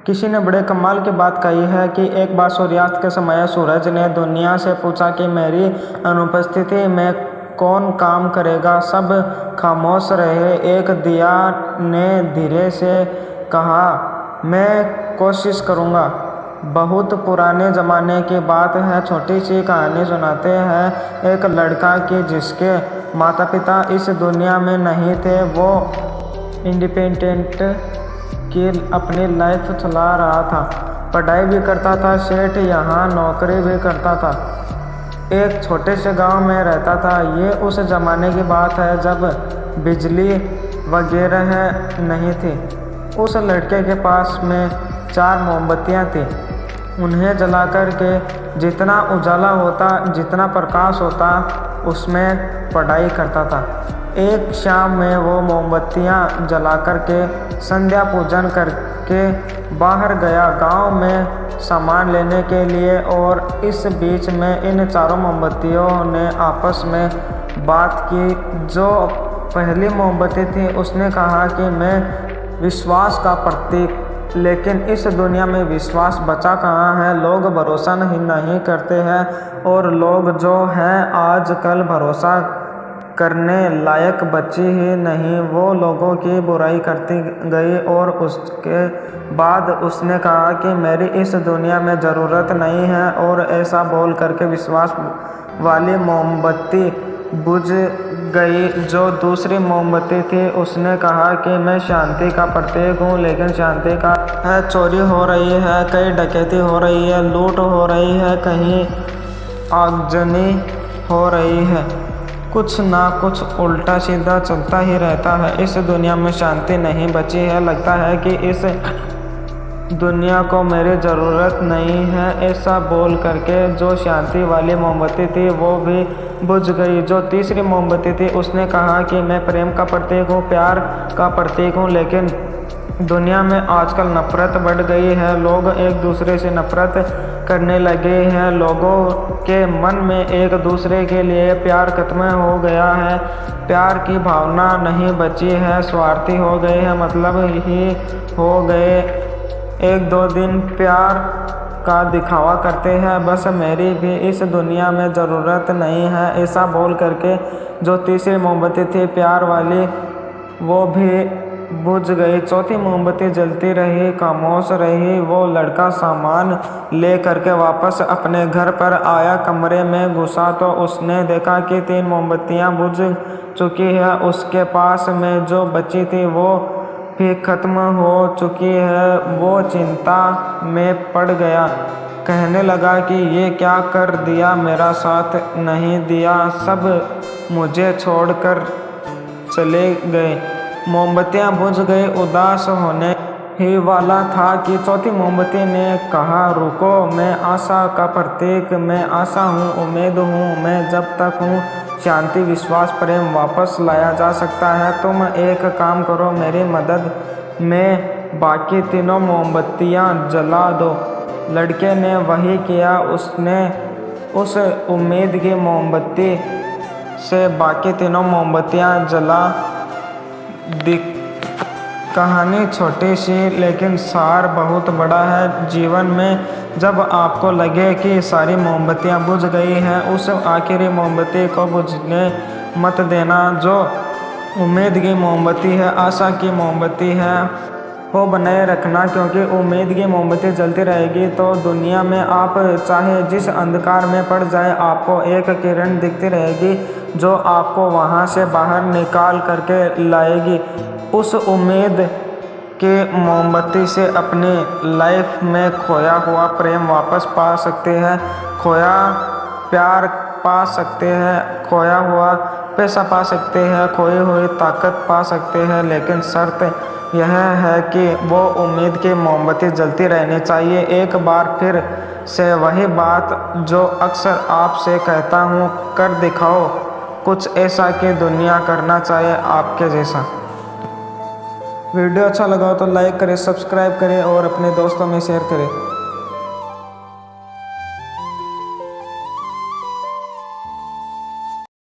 किसी ने बड़े कमाल की बात कही है कि एक बार सूर्यास्त के समय सूरज ने दुनिया से पूछा कि मेरी अनुपस्थिति में कौन काम करेगा। सब खामोश रहे। एक दिया ने धीरे से कहा, मैं कोशिश करूँगा। बहुत पुराने ज़माने की बात है। छोटी सी कहानी सुनाते हैं। एक लड़का की जिसके माता पिता इस दुनिया में नहीं थे। वो इंडिपेंडेंट कि अपनी लाइफ चला रहा था। पढ़ाई भी करता था, सेठ यहाँ नौकरी भी करता था। एक छोटे से गांव में रहता था। ये उस ज़माने की बात है जब बिजली वगैरह नहीं थी। उस लड़के के पास में 4 मोमबत्तियाँ थीं। उन्हें जलाकर के जितना उजाला होता, जितना प्रकाश होता, उसमें पढ़ाई करता था। एक शाम में वो मोमबत्तियाँ जलाकर के संध्या पूजन करके बाहर गया गांव में सामान लेने के लिए। और इस बीच में इन चारों मोमबत्तियों ने आपस में बात की। जो पहली मोमबत्ती थी उसने कहा कि मैं विश्वास का प्रतीक, लेकिन इस दुनिया में विश्वास बचा कहाँ है। लोग भरोसा नहीं करते हैं और लोग जो हैं आजकल भरोसा करने लायक बची ही नहीं। वो लोगों की बुराई करती गई और उसके बाद उसने कहा कि मेरी इस दुनिया में ज़रूरत नहीं है। और ऐसा बोल करके विश्वास वाली मोमबत्ती बुझ गई। जो दूसरी मोमबत्ती थी उसने कहा कि मैं शांति का प्रतीक हूँ, लेकिन शांति का है चोरी हो रही है, कहीं डकैती हो रही है, लूट हो रही है, कहीं आगजनी हो रही है। कुछ ना कुछ उल्टा सीधा चलता ही रहता है। इस दुनिया में शांति नहीं बची है। लगता है कि इस दुनिया को मेरी ज़रूरत नहीं है। ऐसा बोल करके जो शांति वाली मोमबत्ती थी वो भी बुझ गई। जो तीसरी मोमबत्ती थी उसने कहा कि मैं प्रेम का प्रतीक हूँ, प्यार का प्रतीक हूँ, लेकिन दुनिया में आजकल नफ़रत बढ़ गई है। लोग एक दूसरे से नफ़रत करने लगे हैं। लोगों के मन में एक दूसरे के लिए प्यार खत्म हो गया है। प्यार की भावना नहीं बची है। स्वार्थी हो गए हैं, मतलब ही हो गए। 1-2 दिन प्यार का दिखावा करते हैं। बस मेरी भी इस दुनिया में ज़रूरत नहीं है। ऐसा बोल करके जो तीसरी मोमबत्ती थी प्यार वाली वो भी बुझ गई। चौथी मोमबत्ती जलती रही, खामोश रही। वो लड़का सामान ले करके वापस अपने घर पर आया। कमरे में घुसा तो उसने देखा कि 3 मोमबत्तियाँ बुझ चुकी है। उसके पास में जो बची थी वो भी खत्म हो चुकी है। वो चिंता में पड़ गया। कहने लगा कि ये क्या कर दिया, मेरा साथ नहीं दिया, सब मुझे छोड़कर चले गए। मोमबत्तियाँ बुझ गई। उदास होने ही वाला था कि चौथी मोमबत्ती ने कहा, रुको, मैं आशा का प्रतीक, मैं आशा हूँ, उम्मीद हूँ, मैं जब तक हूँ। शांति, विश्वास, प्रेम वापस लाया जा सकता है। तुम एक काम करो, मेरी मदद में बाकी तीनों मोमबत्तियाँ जला दो। लड़के ने वही किया। उसने उस उम्मीद की मोमबत्ती से बाकी तीनों मोमबत्तियाँ जला दी। कहानी छोटी सी लेकिन सार बहुत बड़ा है। जीवन में जब आपको लगे कि सारी मोमबत्तियाँ बुझ गई हैं, उस आखिरी मोमबत्ती को बुझने मत देना। जो उम्मीद की मोमबत्ती है, आशा की मोमबत्ती है, वो बनाए रखना, क्योंकि उम्मीद की मोमबत्ती जलती रहेगी तो दुनिया में आप चाहे जिस अंधकार में पड़ जाए, आपको एक किरण दिखती रहेगी जो आपको वहाँ से बाहर निकाल करके लाएगी। उस उम्मीद के मोमबत्ती से अपनी लाइफ में खोया हुआ प्रेम वापस पा सकते हैं, खोया प्यार पा सकते हैं, खोया हुआ पैसा पा सकते हैं, खोई हुई ताकत पा सकते हैं। लेकिन शर्त यह है कि वो उम्मीद की मोमबत्ती जलती रहनी चाहिए। एक बार फिर से वही बात जो अक्सर आपसे कहता हूँ, कर दिखाओ कुछ ऐसा कि दुनिया करना चाहिए आपके जैसा। वीडियो अच्छा लगा हो तो लाइक करें, सब्सक्राइब करें और अपने दोस्तों में शेयर करें।